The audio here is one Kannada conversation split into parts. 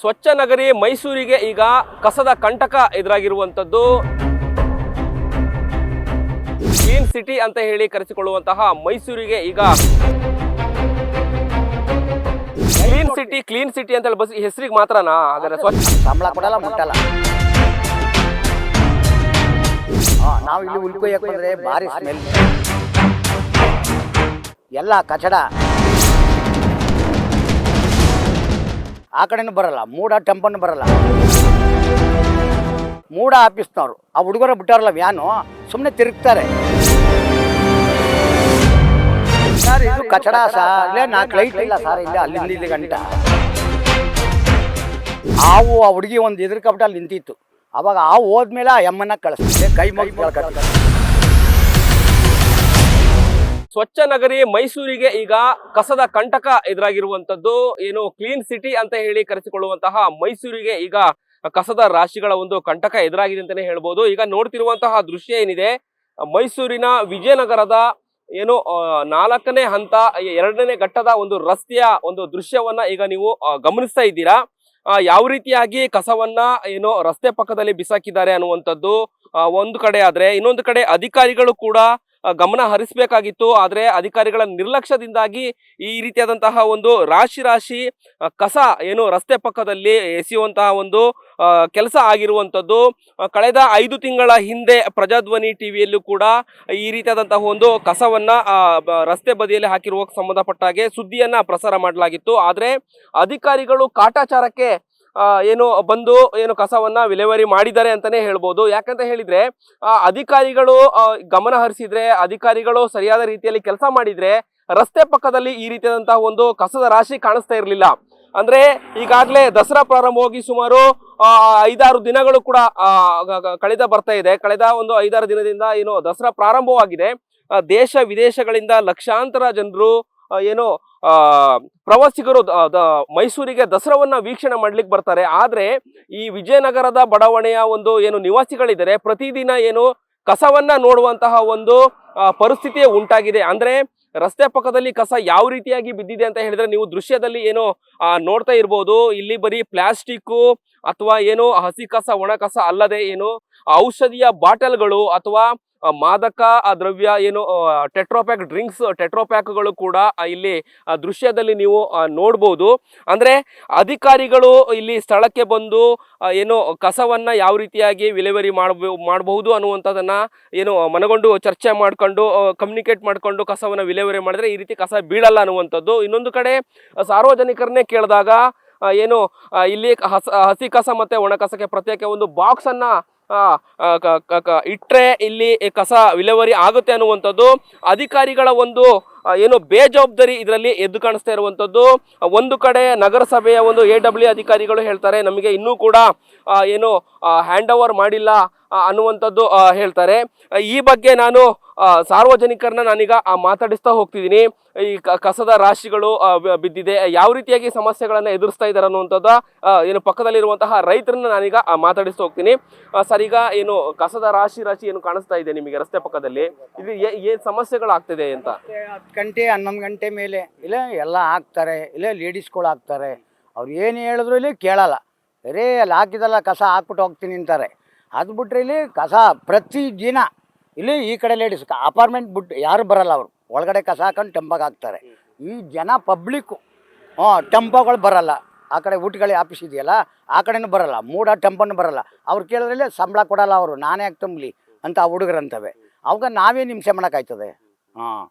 ಸ್ವಚ್ಛ ನಗರಿ ಮೈಸೂರಿಗೆ ಈಗ ಕಸದ ಕಂಟಕ ಎದುರಾಗಿರುವಂತದ್ದು. ಕ್ಲೀನ್ ಸಿಟಿ ಅಂತ ಹೇಳಿ ಕರೆಸಿಕೊಳ್ಳುವಂತಹ ಮೈಸೂರಿಗೆ ಈಗ ಕ್ಲೀನ್ ಸಿಟಿ ಅಂತ ಹೇಳಿ ಬಸ್ ಹೆಸರಿಗೆ ಮಾತ್ರನಾ? ಹಾಗಾದ್ರೆ ಸ್ವಚ್ಛ ಸಂಬಳ ಕೊಡಲ್ಲ, ಮುಟ್ಟಲ್ಲ. ನಾವು ಇಲ್ಲಿ ಉಳ್ಕೊಯ್ಯಕ್ಕೆ ಬಂದ್ರೆ ಭಾರಿ ಸ್ಮೆಲ್, ಎಲ್ಲ ಕಚಡ. ಆ ಕಡೆನೂ ಬರಲ್ಲ, ಮೂಡ ಟೆಂಪನ್ನು ಬರಲ್ಲ. ಮೂಡ ಆಫೀಸ್ನವರು ಆ ಹುಡುಗರ ಬಿಟ್ಟಾರಲ್ಲ ವ್ಯಾನು, ಸುಮ್ಮನೆ ತಿರುಗ್ತಾರೆ. ಸರ್ ಇದು ಕಚಡ ಸರ್, ಇಲ್ಲೇ 4 ಲೈಟ್ ಇಲ್ಲ ಸರ್, ಇಲ್ಲ ಅಲ್ಲಿಂದ ಇಲ್ಲಿ ಗಂಟ. ಹಾವು ಆ ಹುಡುಗಿ ಒಂದು ಎದುರು ಕಪಟಲ್ಲಿ ನಿಂತಿತ್ತು. ಅವಾಗ ಹಾವು ಹೋದ್ಮೇಲೆ ಆ ಎಮ್ಮನ್ನ ಕಳಿಸ್ತಿದ್ದೆ, ಕೈ ಮುಗಿದು. ಸ್ವಚ್ಛ ನಗರಿ ಮೈಸೂರಿಗೆ ಈಗ ಕಸದ ಕಂಟಕ ಎದುರಾಗಿರುವಂತದ್ದು. ಏನು ಕ್ಲೀನ್ ಸಿಟಿ ಅಂತ ಹೇಳಿ ಕರೆಸಿಕೊಳ್ಳುವಂತಹ ಮೈಸೂರಿಗೆ ಈಗ ಕಸದ ರಾಶಿಗಳ ಒಂದು ಕಂಟಕ ಎದುರಾಗಿದೆ ಅಂತಾನೆ ಹೇಳ್ಬೋದು. ಈಗ ನೋಡ್ತಿರುವಂತಹ ದೃಶ್ಯ ಏನಿದೆ, ಮೈಸೂರಿನ ವಿಜಯನಗರದ ಏನು 4ನೇ ಹಂತ 2ನೇ ಘಟ್ಟದ ಒಂದು ರಸ್ತೆಯ ಒಂದು ದೃಶ್ಯವನ್ನ ಈಗ ನೀವು ಗಮನಿಸ್ತಾ ಇದ್ದೀರಾ. ಯಾವ ರೀತಿಯಾಗಿ ಕಸವನ್ನ ಏನು ರಸ್ತೆ ಪಕ್ಕದಲ್ಲಿ ಬಿಸಾಕಿದ್ದಾರೆ ಅನ್ನುವಂಥದ್ದು ಒಂದು ಕಡೆ ಆದ್ರೆ, ಇನ್ನೊಂದು ಕಡೆ ಅಧಿಕಾರಿಗಳು ಕೂಡ ಗಮನ ಹರಿಸಬೇಕಾಗಿತ್ತು. ಆದ್ರೆ ಅಧಿಕಾರಿಗಳ ನಿರ್ಲಕ್ಷ್ಯದಿಂದಾಗಿ ಈ ರೀತಿಯಾದಂತಹ ಒಂದು ರಾಶಿ ಕಸ ಏನು ರಸ್ತೆ ಪಕ್ಕದಲ್ಲಿ ಎಸೆಯುವಂತಹ ಒಂದು ಕೆಲಸ ಆಗಿರುವಂತದ್ದು. ಕಳೆದ 5 ತಿಂಗಳ ಹಿಂದೆ ಪ್ರಜಾಧ್ವನಿ ಟಿವಿಯಲ್ಲೂ ಕೂಡ ಈ ರೀತಿಯಾದಂತಹ ಒಂದು ಕಸವನ್ನ ರಸ್ತೆ ಬದಿಯಲ್ಲಿ ಹಾಕಿರುವ ಸಂಬಂಧಪಟ್ಟ ಹಾಗೆ ಸುದ್ದಿಯನ್ನ ಪ್ರಸಾರ ಮಾಡಲಾಗಿತ್ತು. ಆದ್ರೆ ಅಧಿಕಾರಿಗಳು ಕಾಟಾಚಾರಕ್ಕೆ ಏನು ಬಂದು ಏನು ಕಸವನ್ನ ವಿಲೇವಾರಿ ಮಾಡಿದ್ದಾರೆ ಅಂತಾನೆ ಹೇಳ್ಬೋದು. ಯಾಕಂತ ಹೇಳಿದ್ರೆ ಅಧಿಕಾರಿಗಳು ಗಮನ ಹರಿಸಿದ್ರೆ, ಅಧಿಕಾರಿಗಳು ಸರಿಯಾದ ರೀತಿಯಲ್ಲಿ ಕೆಲಸ ಮಾಡಿದ್ರೆ ರಸ್ತೆ ಪಕ್ಕದಲ್ಲಿ ಈ ರೀತಿಯಾದಂತಹ ಒಂದು ಕಸದ ರಾಶಿ ಕಾಣಿಸ್ತಾ ಇರಲಿಲ್ಲ. ಅಂದ್ರೆ ಈಗಾಗಲೇ ದಸರಾ ಪ್ರಾರಂಭವಾಗಿ ಸುಮಾರು 5-6 ದಿನಗಳು ಕೂಡ ಕಳೆದ ಬರ್ತಾ ಇದೆ. ಕಳೆದ ಒಂದು 5-6 ದಿನದಿಂದ ಏನು ದಸರಾ ಪ್ರಾರಂಭವಾಗಿದೆ. ದೇಶ ವಿದೇಶಗಳಿಂದ ಲಕ್ಷಾಂತರ ಜನರು ಏನು ಪ್ರವಾಸಿಗರು ಮೈಸೂರಿಗೆ ದಸರಾವನ್ನ ವೀಕ್ಷಣೆ ಮಾಡ್ಲಿಕ್ಕೆ ಬರ್ತಾರೆ. ಆದ್ರೆ ಈ ವಿಜಯನಗರದ ಬಡಾವಣೆಯ ಒಂದು ಏನು ನಿವಾಸಿಗಳಿದ್ದಾರೆ, ಪ್ರತಿದಿನ ಏನು ಕಸವನ್ನ ನೋಡುವಂತಹ ಒಂದು ಪರಿಸ್ಥಿತಿ ಉಂಟಾಗಿದೆ. ಅಂದ್ರೆ ರಸ್ತೆ ಪಕ್ಕದಲ್ಲಿ ಕಸ ಯಾವ ರೀತಿಯಾಗಿ ಬಿದ್ದಿದೆ ಅಂತ ಹೇಳಿದ್ರೆ ನೀವು ದೃಶ್ಯದಲ್ಲಿ ಏನು ನೋಡ್ತಾ ಇರ್ಬೋದು. ಇಲ್ಲಿ ಬರೀ ಪ್ಲಾಸ್ಟಿಕ್ ಅಥವಾ ಏನು ಹಸಿ ಕಸ ಒಣ ಕಸ ಅಲ್ಲದೆ ಏನು ಔಷಧಿಯ ಬಾಟಲ್ಗಳು ಅಥವಾ ಮಾದಕ ದ್ರವ್ಯ ಏನು ಟೆಟ್ರೋಪ್ಯಾಕ್ ಡ್ರಿಂಕ್ಸ್ ಟೆಟ್ರೋಪ್ಯಾಕ್ಗಳು ಕೂಡ ಇಲ್ಲಿ ದೃಶ್ಯದಲ್ಲಿ ನೀವು ನೋಡ್ಬೋದು. ಅಂದ್ರೆ ಅಧಿಕಾರಿಗಳು ಇಲ್ಲಿ ಸ್ಥಳಕ್ಕೆ ಬಂದು ಏನು ಕಸವನ್ನ ಯಾವ ರೀತಿಯಾಗಿ ವಿಲೇವಾರಿ ಮಾಡಬಹುದು ಅನ್ನುವಂಥದ್ದನ್ನ ಏನು ಮನಗೊಂಡು ಚರ್ಚೆ ಮಾಡ್ಕೊಂಡು ಕಮ್ಯುನಿಕೇಟ್ ಮಾಡ್ಕೊಂಡು ಕಸವನ್ನ ವಿಲೇವಾರಿ ಮಾಡಿದ್ರೆ ಈ ರೀತಿ ಕಸ ಬೀಳಲ್ಲ ಅನ್ನುವಂಥದ್ದು. ಇನ್ನೊಂದು ಕಡೆ ಸಾರ್ವಜನಿಕರನ್ನೇ ಕೇಳಿದಾಗ ಏನು ಇಲ್ಲಿ ಹಸಿ ಕಸ ಮತ್ತೆ ಒಣ ಕಸಕ್ಕೆ ಪ್ರತ್ಯೇಕ ಒಂದು ಬಾಕ್ಸ್ ಅನ್ನ ಇಟ್ರೆ ಇಲ್ಲಿ ಕಸ ವಿಲೇವಾರಿ ಆಗುತ್ತೆ ಅನ್ನುವಂಥದ್ದು ಅಧಿಕಾರಿಗಳ ಒಂದು ಏನು ಬೇಜವಾಬ್ದಾರಿ ಇದರಲ್ಲಿ ಎದ್ದು ಕಾಣಿಸ್ತಾ ಇರುವಂಥದ್ದು. ಒಂದು ಕಡೆ ನಗರಸಭೆಯ ಒಂದು AW ಅಧಿಕಾರಿಗಳು ಹೇಳ್ತಾರೆ ನಮಗೆ ಇನ್ನೂ ಕೂಡ ಏನು ಹ್ಯಾಂಡ್ ಓವರ್ ಮಾಡಿಲ್ಲ ಅನ್ನುವಂಥದ್ದು ಹೇಳ್ತಾರೆ. ಈ ಬಗ್ಗೆ ನಾನು ಸಾರ್ವಜನಿಕರನ್ನ ನಾನೀಗ ಮಾತಾಡಿಸ್ತಾ ಹೋಗ್ತಿದ್ದೀನಿ. ಈ ಕಸದ ರಾಶಿಗಳು ಬಿದ್ದಿದೆ, ಯಾವ ರೀತಿಯಾಗಿ ಸಮಸ್ಯೆಗಳನ್ನ ಎದುರಿಸ್ತಾ ಇದ್ದಾರೆ ಅನ್ನುವಂಥದ್ದು ಏನು ಪಕ್ಕದಲ್ಲಿರುವಂತಹ ರೈತರನ್ನ ನಾನೀಗ ಮಾತಾಡಿಸ್ತಾ ಹೋಗ್ತೀನಿ. ಸರ್, ಈಗ ಏನು ಕಸದ ರಾಶಿ ಏನು ಕಾಣಿಸ್ತಾ ಇದೆ ನಿಮಗೆ ರಸ್ತೆ ಪಕ್ಕದಲ್ಲಿ, ಇದು ಏನ್ ಸಮಸ್ಯೆಗಳಾಗ್ತಿದೆ ಅಂತ? 10 ಗಂಟೆ 11 ಗಂಟೆ ಮೇಲೆ ಇಲ್ಲೇ ಎಲ್ಲ ಹಾಕ್ತಾರೆ, ಇಲ್ಲೇ ಲೇಡೀಸ್ಗಳು ಹಾಕ್ತಾರೆ. ಅವ್ರು ಏನು ಹೇಳಿದ್ರು ಇಲ್ಲಿ ಕೇಳಲ್ಲ. ಬರೇ ಅಲ್ಲಿ ಹಾಕಿದಲ್ಲ ಕಸ ಹಾಕ್ಬಿಟ್ಟು ಹೋಗ್ತೀನಿ ಅಂತಾರೆ. ಅದು ಬಿಟ್ರೆ ಇಲ್ಲಿ ಕಸ ಪ್ರತಿದಿನ ಇಲ್ಲಿ ಈ ಕಡೆ ಲೇಡೀಸ್ ಅಪಾರ್ಟ್ಮೆಂಟ್ ಬಿಟ್ಟು ಯಾರು ಬರಲ್ಲ, ಅವರು ಒಳಗಡೆ ಕಸ ಹಾಕೊಂಡು ಟೆಂಪಾಗಿ ಹಾಕ್ತಾರೆ. ಈ ಜನ ಪಬ್ಲಿಕ್ಕು ಟೆಂಪೋಗಳು ಬರಲ್ಲ. ಆ ಕಡೆ ಊಟಗಳಿ ಆಫೀಸ್ ಇದೆಯಲ್ಲ ಆ ಕಡೆನೂ ಬರಲ್ಲ, ಮೂಡ ಟೆಂಪನ್ನು ಬರಲ್ಲ. ಅವ್ರು ಕೇಳಿದ್ರೆ ಸಂಬಳ ಕೊಡಲ್ಲ, ಅವರು ನಾನೇ ಯಾಕೆ ತುಂಬಲಿ ಅಂತ ಆ ಹುಡುಗರಂತವೆ. ಅವಾಗ ನಾವೇನು ಹಿಂಸೆ ಮಾಡೋಕ್ಕಾಯ್ತದೆ?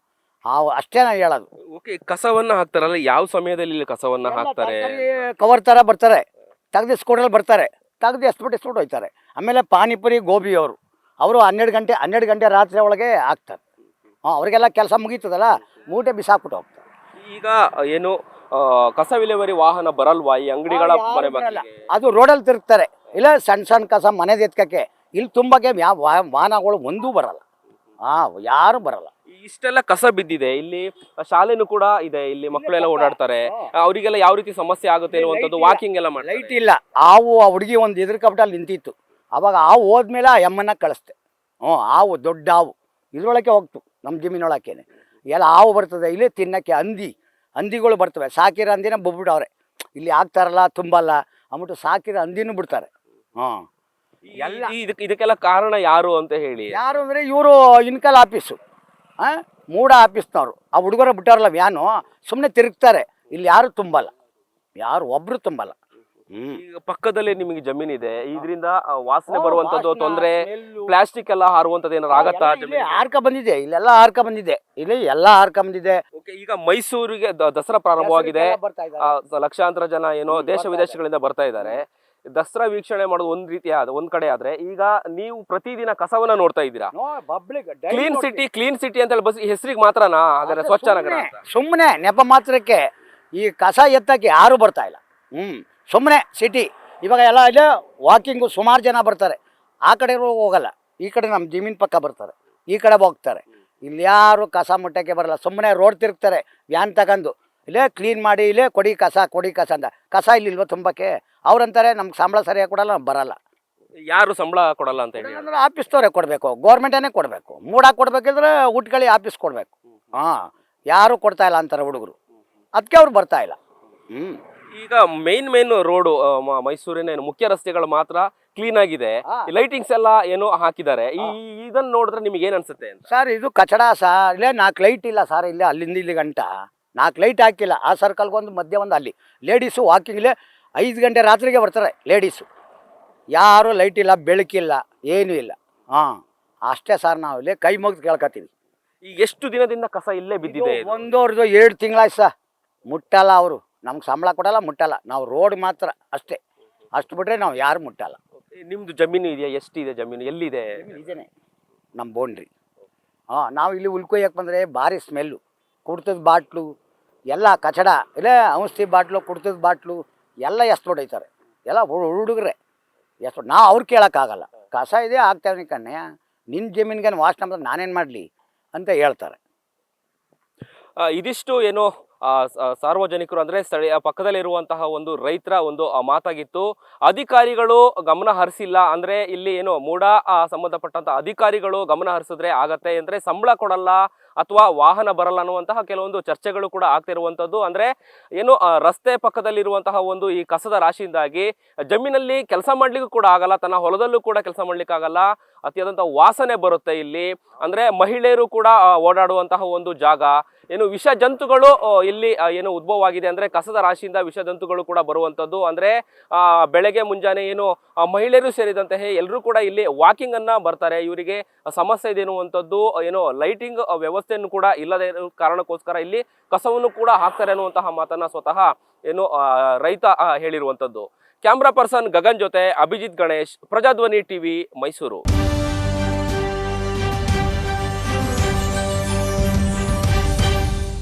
ಅಷ್ಟೇ ನಾನು ಹೇಳೋದು. ಓಕೆ, ಕಸವನ್ನ ಹಾಕ್ತಾರಲ್ಲ, ಯಾವ ಸಮಯದಲ್ಲಿ ಕಸವನ್ನ ಹಾಕ್ತಾರೆ? ಕವರ್ ಥರ ಬರ್ತಾರೆ, ತೆಗೆದು ಸ್ಕೂಟ್ರಲ್ಲಿ ಬರ್ತಾರೆ, ತೆಗೆದು ಎಸ್ಬಿಟ್ಟು ಹೋಯ್ತಾರೆ. ಆಮೇಲೆ ಪಾನಿಪುರಿ ಗೋಬಿ ಅವರು 12 ಗಂಟೆ ರಾತ್ರಿ ಒಳಗೆ ಹಾಕ್ತಾರೆ. ಅವರಿಗೆಲ್ಲ ಕೆಲಸ ಮುಗೀತದಲ್ಲ, ಮೂಟೆ ಬಿಸಾಕ್ಬಿಟ್ಟು ಹೋಗ್ತಾರೆ. ಈಗ ಏನು ಕಸ ವಿಲೇವಾರಿ ವಾಹನ ಬರಲ್ವಾ ಈ ಅಂಗಡಿಗಳ ಮನೆ ಬಾಗಿಲಿಗೆ? ಅದು ರೋಡಲ್ಲಿ ತಿರುಗ್ತಾರೆ. ಇಲ್ಲ ಸಣ್ಣ ಕಸ ಮನೆದು ಎತ್ಕಕ್ಕೆ ಇಲ್ಲಿ ತುಂಬಕ್ಕೆ ಯಾವ ವಾಹನಗಳು ಒಂದೂ ಬರಲ್ಲ, ಯಾರು ಬರಲ್ಲ. ಇಷ್ಟೆಲ್ಲ ಕಸ ಬಿದ್ದಿದೆ, ಇಲ್ಲಿ ಶಾಲೆನೂ ಕೂಡ ಇದೆ, ಇಲ್ಲಿ ಮಕ್ಕಳೆಲ್ಲ ಓಡಾಡ್ತಾರೆ, ಅವರಿಗೆಲ್ಲ ಯಾವ ರೀತಿ ಸಮಸ್ಯೆ ಆಗುತ್ತೆ ಅನ್ನುವಂಥದ್ದು ವಾಕಿಂಗ್ ಎಲ್ಲ ಮಾಡಿ. ಲೈಟ್ ಇಲ್ಲ. ಹಾವು ಆ ಹುಡುಗಿ ಒಂದು ಎದುರು ಕಪಟಲ್ಲಿ ನಿಂತಿತ್ತು. ಅವಾಗ ಹಾವು ಹೋದ್ಮೇಲೆ ಆ ಎಮ್ಮನ್ನ ಕಳಿಸ್ತೆ. ಹಾವು ದೊಡ್ಡ ಹಾವು ಇದ್ರೊಳಗೆ ಹೋಗ್ತು, ನಮ್ಮ ಜಮೀನೊಳಕ್ಕೇನೆ ಎಲ್ಲ ಹಾವು ಬರ್ತದೆ. ಇಲ್ಲಿ ತಿನ್ನಕ್ಕೆ ಹಂದಿಗಳು ಬರ್ತವೆ, ಸಾಕಿರೋ ಹಂದಿನ ಬೊಬ್ಬಿಟ್ಟವ್ರೆ. ಇಲ್ಲಿ ಹಾಕ್ತಾರಲ್ಲ ತುಂಬಲ್ಲ, ಅಂದ್ಬಿಟ್ಟು ಸಾಕಿರೋ ಹಂದಿನೂ ಬಿಡ್ತಾರೆ. ಹಾಂ, ಎಲ್ಲ ಇದಕ್ಕೆಲ್ಲ ಕಾರಣ ಯಾರು ಅಂತ ಹೇಳಿ? ಯಾರು ಅಂದರೆ ಇವರು ಇನ್ಕಲ್ ಆಫೀಸು, ಮೂಡ ಆಫೀಸ್ನವರು. ಆ ಹುಡುಗರ ಬಿಟ್ಟಾರಲ್ಲ ವ್ಯಾನು, ಸುಮ್ಮನೆ ತಿರುಗ್ತಾರೆ. ಇಲ್ಲಿ ಯಾರು ತುಂಬಲ್ಲ, ಯಾರು ಒಬ್ರು ತುಂಬಲ್ಲ. ಈಗ ಪಕ್ಕದಲ್ಲೇ ನಿಮಗೆ ಜಮೀನಿದೆ, ಇದರಿಂದ ವಾಸನೆ ಬರುವಂತದ್ದು ತೊಂದರೆ, ಪ್ಲಾಸ್ಟಿಕ್ ಎಲ್ಲ ಹಾರುವಂತದ್ದು ಏನಾರು ಆಗತ್ತಾ? ಹಾರ್ಕ ಬಂದಿದೆ, ಇಲ್ಲೆಲ್ಲ ಹಾರ್ಕ ಬಂದಿದೆ, ಇಲ್ಲಿ ಎಲ್ಲ ಹಾರ್ಕ ಬಂದಿದೆ. ಈಗ ಮೈಸೂರಿಗೆ ದಸರಾ ಪ್ರಾರಂಭವಾಗಿದೆ, ಲಕ್ಷಾಂತರ ಜನ ಏನೋ ದೇಶ ವಿದೇಶಗಳಿಂದ ಬರ್ತಾ ಇದ್ದಾರೆ. ದಸರಾ ವೀಕ್ಷಣೆ ಮಾಡೋದು ಒಂದ್ ರೀತಿ ಒಂದ್ ಕಡೆ ಆದ್ರೆ, ಈಗ ನೀವು ಪ್ರತಿದಿನ ಕಸವನ್ನ ನೋಡ್ತಾ ಇದ್ದೀರಾ. ಕ್ಲೀನ್ ಸಿಟಿ ಅಂತ ಹೇಳಿ ಬಸ್ ಹೆಸರಿಗೆ ಮಾತ್ರನಾ? ಹಾಗಾದ್ರೆ ಸ್ವಚ್ಛ ನಗರ ಸುಮ್ಮನೆ ನೆಪ ಮಾತ್ರಕ್ಕೆ ಈ ಕಸ ಎತ್ತಕ್ಕೆ ಯಾರು ಬರ್ತಾ ಇಲ್ಲ. ಸುಮ್ಮನೆ ಸಿಟಿ. ಇವಾಗ ಎಲ್ಲ ಇಲ್ಲೇ ವಾಕಿಂಗು ಸುಮಾರು ಜನ ಬರ್ತಾರೆ. ಆ ಕಡೆ ಹೋಗಲ್ಲ, ಈ ಕಡೆ ನಮ್ಮ ಜಮೀನು ಪಕ್ಕ ಬರ್ತಾರೆ, ಈ ಕಡೆ ಹೋಗ್ತಾರೆ. ಇಲ್ಲಿ ಯಾರು ಕಸ ಮುಟ್ಟಕ್ಕೆ ಬರಲ್ಲ, ಸುಮ್ಮನೆ ರೋಡ್ ತಿರುಗ್ತಾರೆ ವ್ಯಾನ್ ತಗೊಂಡು. ಇಲ್ಲೇ ಕ್ಲೀನ್ ಮಾಡಿ, ಇಲ್ಲೇ ಕೊಡಿ ಕಸ ಅಂತ. ಕಸ ಇಲ್ಲಿಲ್ವ ತುಂಬಕ್ಕೆ? ಅವ್ರಂತಾರೆ ನಮ್ಗೆ ಸಂಬಳ ಸರಿಯಾಗಿ ಕೊಡಲ್ಲ, ಬರಲ್ಲ. ಯಾರು ಸಂಬಳ ಕೊಡಲ್ಲ ಅಂತ ಹೇಳಿ? ಅಂದ್ರೆ ಆಫೀಸ್ದವರೇ ಕೊಡಬೇಕು, ಗೌರ್ಮೆಂಟೇ ಕೊಡಬೇಕು. ಮೂಡ ಕೊಡ್ಬೇಕಿದ್ರೆ ಊಟಗಳಿಗೆ ಆಫೀಸ್ ಕೊಡಬೇಕು. ಯಾರು ಕೊಡ್ತಾ ಇಲ್ಲ ಅಂತಾರೆ ಹುಡುಗರು, ಅದಕ್ಕೆ ಅವ್ರು ಬರ್ತಾ ಇಲ್ಲ. ಈಗ ಮೇನ್ ರೋಡು ಮೈಸೂರಿನ ಮುಖ್ಯ ರಸ್ತೆಗಳು ಮಾತ್ರ ಕ್ಲೀನ್ ಆಗಿದೆ, ಲೈಟಿಂಗ್ಸ್ ಎಲ್ಲ ಏನೋ ಹಾಕಿದ್ದಾರೆ. ಇದನ್ನ ನೋಡಿದ್ರೆ ನಿಮ್ಗೆ ಏನ್ ಅನ್ಸುತ್ತೆ ಅಂತ? ಸರ್ ಇದು ಕಚಡ ಸರ್. ಇಲ್ಲೇ 4 ಲೈಟ್ ಇಲ್ಲ ಸರ್, ಇಲ್ಲೇ ಅಲ್ಲಿಂದ ಇಲ್ಲಿ ಗಂಟ 4 ಲೈಟ್ ಹಾಕಿಲ್ಲ. ಆ ಸರ್ಕಲ್ಗೊಂದು ಮಧ್ಯ ಒಂದು ಅಲ್ಲಿ ಲೇಡೀಸು ವಾಕಿಂಗ್ಲೇ 5 ಗಂಟೆ ರಾತ್ರಿಗೆ ಬರ್ತಾರೆ ಲೇಡೀಸು. ಯಾರು ಲೈಟ್ ಇಲ್ಲ, ಬೆಳಕಿಲ್ಲ, ಏನೂ ಇಲ್ಲ. ಅಷ್ಟೇ ಸರ್. ನಾವು ಇಲ್ಲೇ ಕೈ ಮುಗಿದು ಕೇಳ್ಕೊತೀವಿ. ಈಗ ಎಷ್ಟು ದಿನದಿಂದ ಕಸ ಇಲ್ಲೇ ಬಿದ್ದಿದೆ? 2 ತಿಂಗಳಾಯ್ತು ಸರ್. ಮುಟ್ಟಲ್ಲ ಅವರು, ನಮ್ಗೆ ಸಂಬಳ ಕೊಡಲ್ಲ, ಮುಟ್ಟಲ್ಲ. ನಾವು ರೋಡ್ ಮಾತ್ರ ಅಷ್ಟೇ, ಅಷ್ಟು ಬಿಟ್ರೆ ನಾವು ಯಾರು ಮುಟ್ಟಲ್ಲ. ನಿಮ್ದು ಜಮೀನು ಇದೆಯಾ? ಎಷ್ಟಿದೆ ಜಮೀನು? ಎಲ್ಲಿದೆ? ಇದೇನೆ ನಮ್ಮ ಬೌಂಡ್ರಿ. ನಾವು ಇಲ್ಲಿ ಉಳ್ಕೊಯ್ಯಕ್ಕೆ ಬಂದರೆ ಭಾರಿ ಸ್ಮೆಲ್ಲು, ಕುಡ್ತದ ಬಾಟ್ಲು ಎಲ್ಲ ಕಚಡ, ಇಲ್ಲೇ ಔಷಧಿ ಬಾಟ್ಲು, ಕುಡ್ತದ ಬಾಟ್ಲು ಎಲ್ಲ ಎಷ್ಟು ಹೊಡೈತಾರೆ. ಎಲ್ಲ ಹುಡುಗ್ರೆ ಎಷ್ಟು, ನಾವು ಅವ್ರು ಕೇಳೋಕ್ಕಾಗಲ್ಲ. ಕಸ ಇದೆ ಆಗ್ತಾವೆ ಕಣ್ಣೆ, ನಿನ್ನ ಜಮೀನಿಗೆ ವಾಸನೆ ಬಂದ್ರೆ ನಾನೇನು ಮಾಡಲಿ ಅಂತ ಹೇಳ್ತಾರೆ. ಇದಿಷ್ಟು ಏನು ಸಾರ್ವಜನಿಕರು ಅಂದ್ರೆ ಸ್ಥಳೀಯ ಪಕ್ಕದಲ್ಲಿರುವಂತಹ ಒಂದು ರೈತರ ಒಂದು ಮಾತಾಗಿತ್ತು. ಅಧಿಕಾರಿಗಳು ಗಮನ ಹರಿಸಿಲ್ಲ ಅಂದ್ರೆ, ಇಲ್ಲಿ ಏನು ಮೂಡ ಸಂಬಂಧಪಟ್ಟಂತ ಅಧಿಕಾರಿಗಳು ಗಮನ ಹರಿಸಿದ್ರೆ ಆಗತ್ತೆ ಅಂದ್ರೆ ಸಂಬಳ ಕೊಡಲ್ಲ ಅಥವಾ ವಾಹನ ಬರಲ್ಲ ಅನ್ನುವಂತಹ ಕೆಲವೊಂದು ಚರ್ಚೆಗಳು ಕೂಡ ಆಗ್ತಿರುವಂತದ್ದು. ಅಂದ್ರೆ ಏನು ರಸ್ತೆ ಪಕ್ಕದಲ್ಲಿರುವಂತಹ ಒಂದು ಈ ಕಸದ ರಾಶಿಯಿಂದಾಗಿ ಜಮೀನಲ್ಲಿ ಕೆಲಸ ಮಾಡ್ಲಿಕ್ಕೂ ಕೂಡ ಆಗಲ್ಲ, ತನ್ನ ಹೊಲದಲ್ಲೂ ಕೂಡ ಕೆಲಸ ಮಾಡ್ಲಿಕ್ಕೆ ಆಗಲ್ಲ. ಅತಿಯಾದಂತಹ ವಾಸನೆ ಬರುತ್ತೆ ಇಲ್ಲಿ. ಅಂದ್ರೆ ಮಹಿಳೆಯರು ಕೂಡ ಓಡಾಡುವಂತಹ ಒಂದು ಜಾಗ. ಏನು ವಿಷ ಜಂತುಗಳು ಇಲ್ಲಿ ಏನು ಉದ್ಭವ ಆಗಿದೆ ಅಂದ್ರೆ ಕಸದ ರಾಶಿಯಿಂದ ವಿಷ ಜಂತುಗಳು ಕೂಡ ಬರುವಂತದ್ದು. ಅಂದ್ರೆ ಬೆಳಗ್ಗೆ ಮುಂಜಾನೆ ಏನು ಮಹಿಳೆಯರು ಸೇರಿದಂತೆ ಎಲ್ಲರೂ ಕೂಡ ಇಲ್ಲಿ ವಾಕಿಂಗ್ ಅನ್ನ ಬರ್ತಾರೆ. ಇವರಿಗೆ ಸಮಸ್ಯೆ ಇದೆ ಅನ್ನುವಂಥದ್ದು. ಏನೋ ಲೈಟಿಂಗ್ ವ್ಯವಸ್ಥೆಯನ್ನು ಕೂಡ ಇಲ್ಲದೆ ಇರೋ ಕಾರಣಕ್ಕೋಸ್ಕರ ಇಲ್ಲಿ ಕಸವನ್ನು ಕೂಡ ಹಾಕ್ತಾರೆ ಅನ್ನುವಂತಹ ಮಾತನ್ನ ಸ್ವತಃ ಏನು ರೈತ ಹೇಳಿರುವಂತದ್ದು. ಕ್ಯಾಮ್ರಾ ಪರ್ಸನ್ ಗಗನ್ ಜೊತೆ ಅಭಿಜಿತ್ ಗಣೇಶ್, ಪ್ರಜಾಧ್ವನಿ ಟಿವಿ, ಮೈಸೂರು.